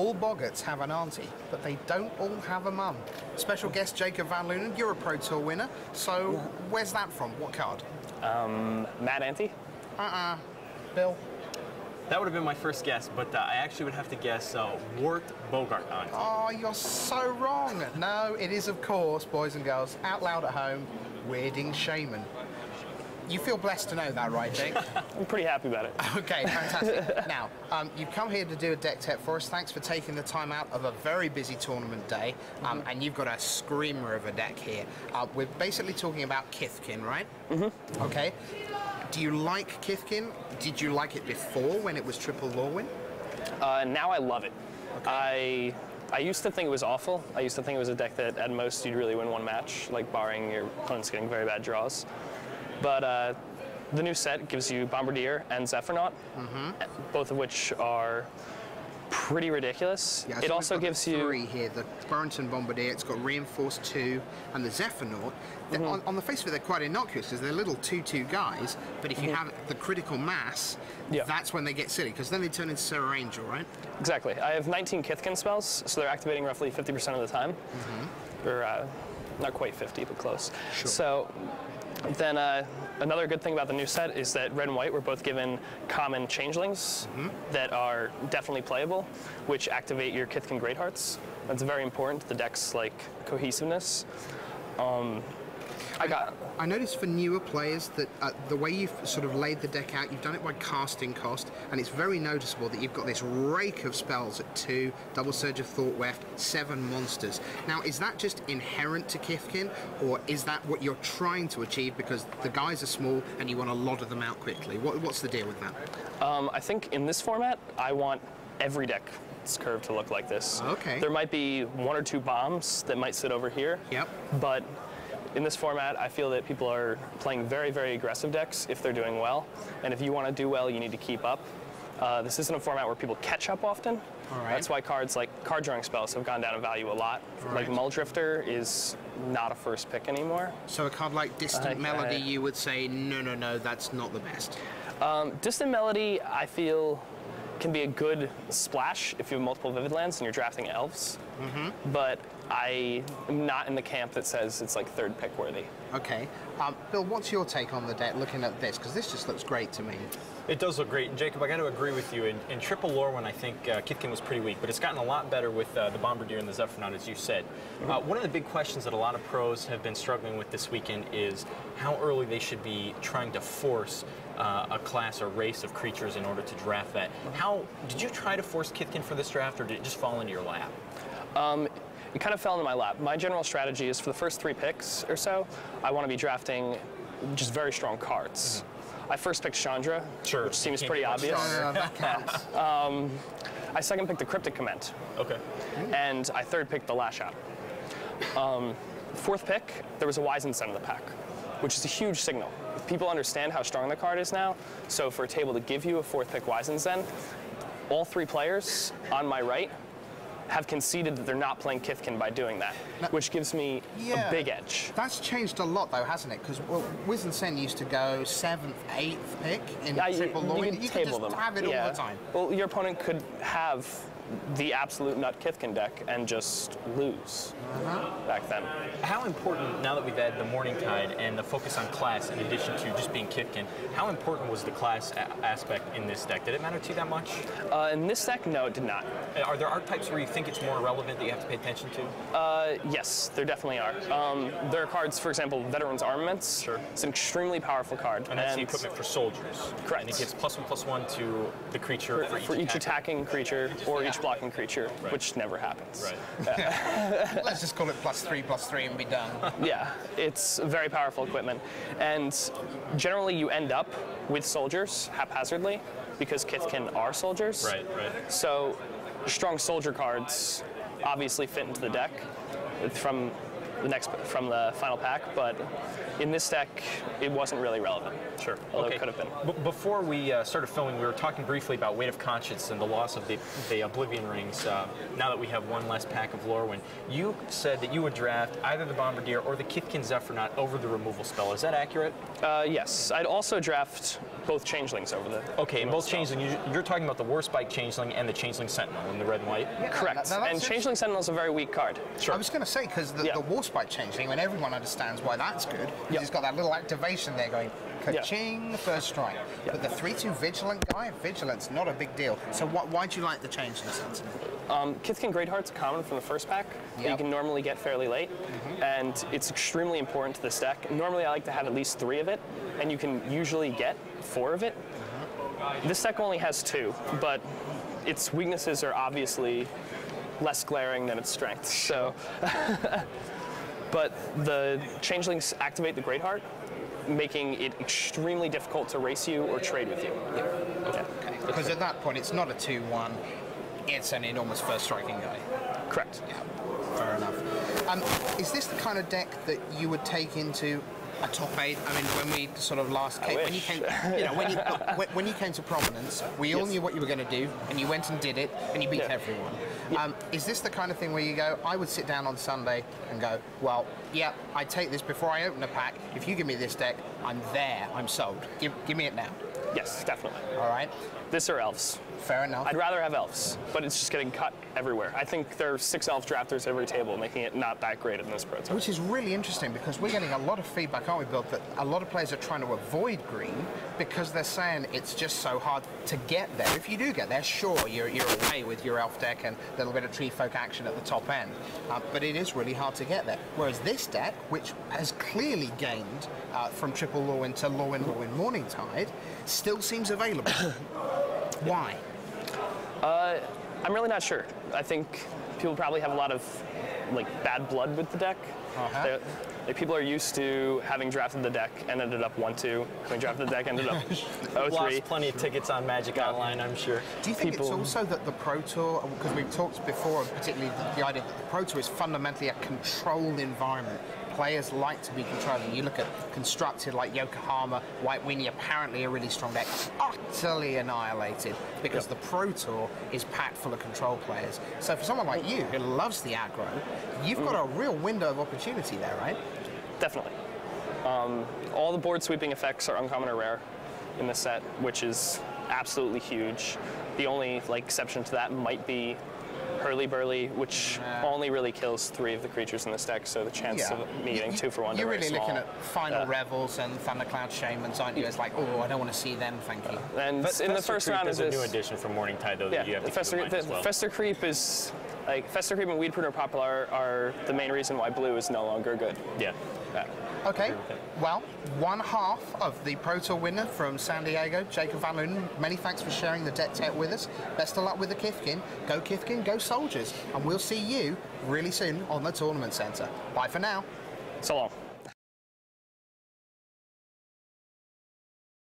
All boggarts have an auntie, but they don't all have a mum. Special guest Jacob Van Lunen, you're a Pro Tour winner, so where's that from? What card? Mad Auntie? Bill? That would have been my first guess, but I actually would have to guess Wart Bogart Auntie. Oh, you're so wrong. No, it is, of course, boys and girls, out loud at home, Weirding Shaman. You feel blessed to know that, right, Jake? I'm pretty happy about it. Okay, fantastic. Now, you've come here to do a deck tech for us. Thanks for taking the time out of a very busy tournament day, and you've got a screamer of a deck here. We're basically talking about Kithkin, right? Mm-hmm. Okay. Do you like Kithkin? Did you like it before when it was triple Lorwyn? Now I love it. Okay. I used to think it was awful. I used to think it was a deck that at most you'd really win one match, like barring your opponents getting very bad draws. But the new set gives you Bombardier and Zephyronaut, both of which are pretty ridiculous. Yeah, so it also gives you three here: the Burrington Bombardier, it's got Reinforced 2, and the Zephyronaut. On the face of it, they're quite innocuous because they're little 2/2 guys. But if you have the critical mass, that's when they get silly, because then they turn into Serra Angel, right? Exactly. I have 19 Kithkin spells, so they're activating roughly 50% of the time, or not quite 50, but close. Sure. So. Then another good thing about the new set is that red and white were both given common changelings that are definitely playable, which activate your Kithkin Greathearts. That's very important to the deck's cohesiveness. I noticed for newer players that the way you've sort of laid the deck out, you've done it by casting cost, and it's very noticeable that you've got this rake of spells at 2, Double Surge of Thought Weft, 7 monsters. Now, is that just inherent to Kithkin, or is that what you're trying to achieve because the guys are small and you want a lot of them out quickly? What's the deal with that? I think in this format, I want every deck's curve to look like this. Okay. There might be 1 or 2 bombs that might sit over here. Yep. But in this format, I feel that people are playing very, very aggressive decks if they're doing well. And if you want to do well, you need to keep up. This isn't a format where people catch up often. All right. That's why cards like card drawing spells have gone down in value a lot. All like right. Muldrifter is not a first pick anymore. So a card like Distant Melody, you would say, no, that's not the best. Distant Melody, I feel, can be a good splash if you have multiple Vivid Lands and you're drafting elves. But I am not in the camp that says it's like 3rd pick worthy. Okay. Bill, what's your take on the deck looking at this? Because this just looks great to me. It does look great. And Jacob, I got to agree with you. In Triple Lorwyn, I think Kithkin was pretty weak, but it's gotten a lot better with the Bombardier and the Zephyronaut, as you said. One of the big questions that a lot of pros have been struggling with this weekend is how early they should be trying to force a class or race of creatures in order to draft that. How did you try to force Kithkin for this draft, or did it just fall into your lap? It kind of fell into my lap. My general strategy is for the first 3 picks or so, I want to be drafting just very strong cards. I first picked Chandra, which seems pretty obvious. That counts. I second picked the Cryptic Comment. Okay. And I third picked the Lash Out. 4th pick, there was a Wizensen in the pack, which is a huge signal. People understand how strong the card is now, so for a table to give you a 4th pick Wizensen, all 3 players on my right have conceded that they're not playing Kithkin by doing that, which gives me a big edge. That's changed a lot, though, hasn't it? Because Wizensen used to go 7th, 8th pick in Triple Lorwyn. You could just have it all the time. Well, your opponent could have the absolute nut Kithkin deck and just lose back then. How important, now that we've had the Morningtide and the focus on class in addition to just being Kithkin, how important was the class aspect in this deck? Did it matter to you that much? In this deck, no, it did not. Are there archetypes where you think it's more relevant that you have to pay attention to? Yes, there definitely are. There are cards, for example, Veterans Armaments. Sure. It's an extremely powerful card. And that's the equipment for soldiers. Correct. And it gives +1/+1 to the creature for each attacking creature or each blocking creature, which never happens. Right. Let's just call it +3/+3 and be done. Yeah, it's very powerful equipment. And generally you end up with soldiers haphazardly because Kithkin are soldiers. Right. So strong soldier cards obviously fit into the deck from from the final pack, but in this deck, it wasn't really relevant. Sure. Although Okay. it could have been. Before we started filming, we were talking briefly about Weight of Conscience and the loss of the Oblivion Rings. Now that we have one less pack of Lorwyn, you said that you would draft either the Bombardier or the Kithkin Zephyronaut over the removal spell. Is that accurate? Yes. I'd also draft both Changelings over the... Okay, and both Changeling, you're talking about the Warspike Changeling and the Changeling Sentinel in the red and white? Yeah, Correct. And Changeling Sentinel is a very weak card. Sure. I was going to say, because the Warspike Changeling, when everyone understands why that's good, because it's got that little activation there going, ka-ching, first strike. But the 3/2 Vigilant guy, Vigilant's not a big deal. So why do you like the Changeling Sentinel? Kithkin Greatheart's a common from the first pack that you can normally get fairly late, and it's extremely important to this deck. Normally I like to have at least 3 of it, and you can usually get 4 of it. This deck only has 2, but its weaknesses are obviously less glaring than its strengths. So, but the Changelings activate the Greatheart, making it extremely difficult to race you or trade with you. Because at that point, it's not a 2/1. It's an enormous first striking guy. Correct. Yeah, fair enough. Is this the kind of deck that you would take into a top 8? I mean, when we sort of last came, when you came, when you came to prominence, we all knew what you were going to do, and you went and did it, and you beat everyone. Is this the kind of thing where you go, I would sit down on Sunday and go, well, yeah, I take this before I open a pack. If you give me this deck, I'm there. I'm sold. Give me it now. Yes, definitely. All right. This or Elves. Fair enough. I'd rather have Elves, but it's just getting cut everywhere. I think there are 6 Elf drafters every table, making it not that great in this Pro Tour. Which is really interesting, because we're getting a lot of feedback, aren't we, Bill, that a lot of players are trying to avoid green because they're saying it's just so hard to get there. If you do get there, sure, you're okay with your Elf deck and a little bit of Tree Folk action at the top end, but it is really hard to get there. Whereas this deck, which has clearly gained from Triple Lorwyn to Lorwyn Morningtide, still seems available. Why? I'm really not sure. I think people probably have a lot of bad blood with the deck. People are used to having drafted the deck and ended up 1-2. Having drafted the deck, ended up 0-3. Lost plenty of tickets on Magic Online, I'm sure. Do you think it's also that the Pro Tour, because we've talked before, particularly the idea that the Pro Tour is fundamentally a controlled environment. Players like to be controlling. You look at constructed like Yokohama, White Weenie, apparently a really strong deck, utterly annihilated because the Pro Tour is packed full of control players. So for someone like you who loves the aggro, you've got a real window of opportunity there, right? Definitely. All the board sweeping effects are uncommon or rare in this set, which is absolutely huge. The only exception to that might be Hurly-Burly, which only really kills 3 of the creatures in this deck, so the chance of me getting 2 for 1 You're are really very small. looking at Final Revels and Thundercloud Shamans, aren't you? It's like, oh, I don't want to see them, thank you. And in the first round is a new addition from Morningtide, though, that you have to keep in mind as well. Fester Creep is Fester Creep and Weed Pruner Popular are the main reason why blue is no longer good. Yeah. Okay, well, 1/2 of the Pro Tour winner from San Diego, Jacob Van Lunen. Many thanks for sharing the deck tech with us. Best of luck with the Kithkin. Go Kithkin, go Soldiers. And we'll see you really soon on the Tournament Centre. Bye for now. So long.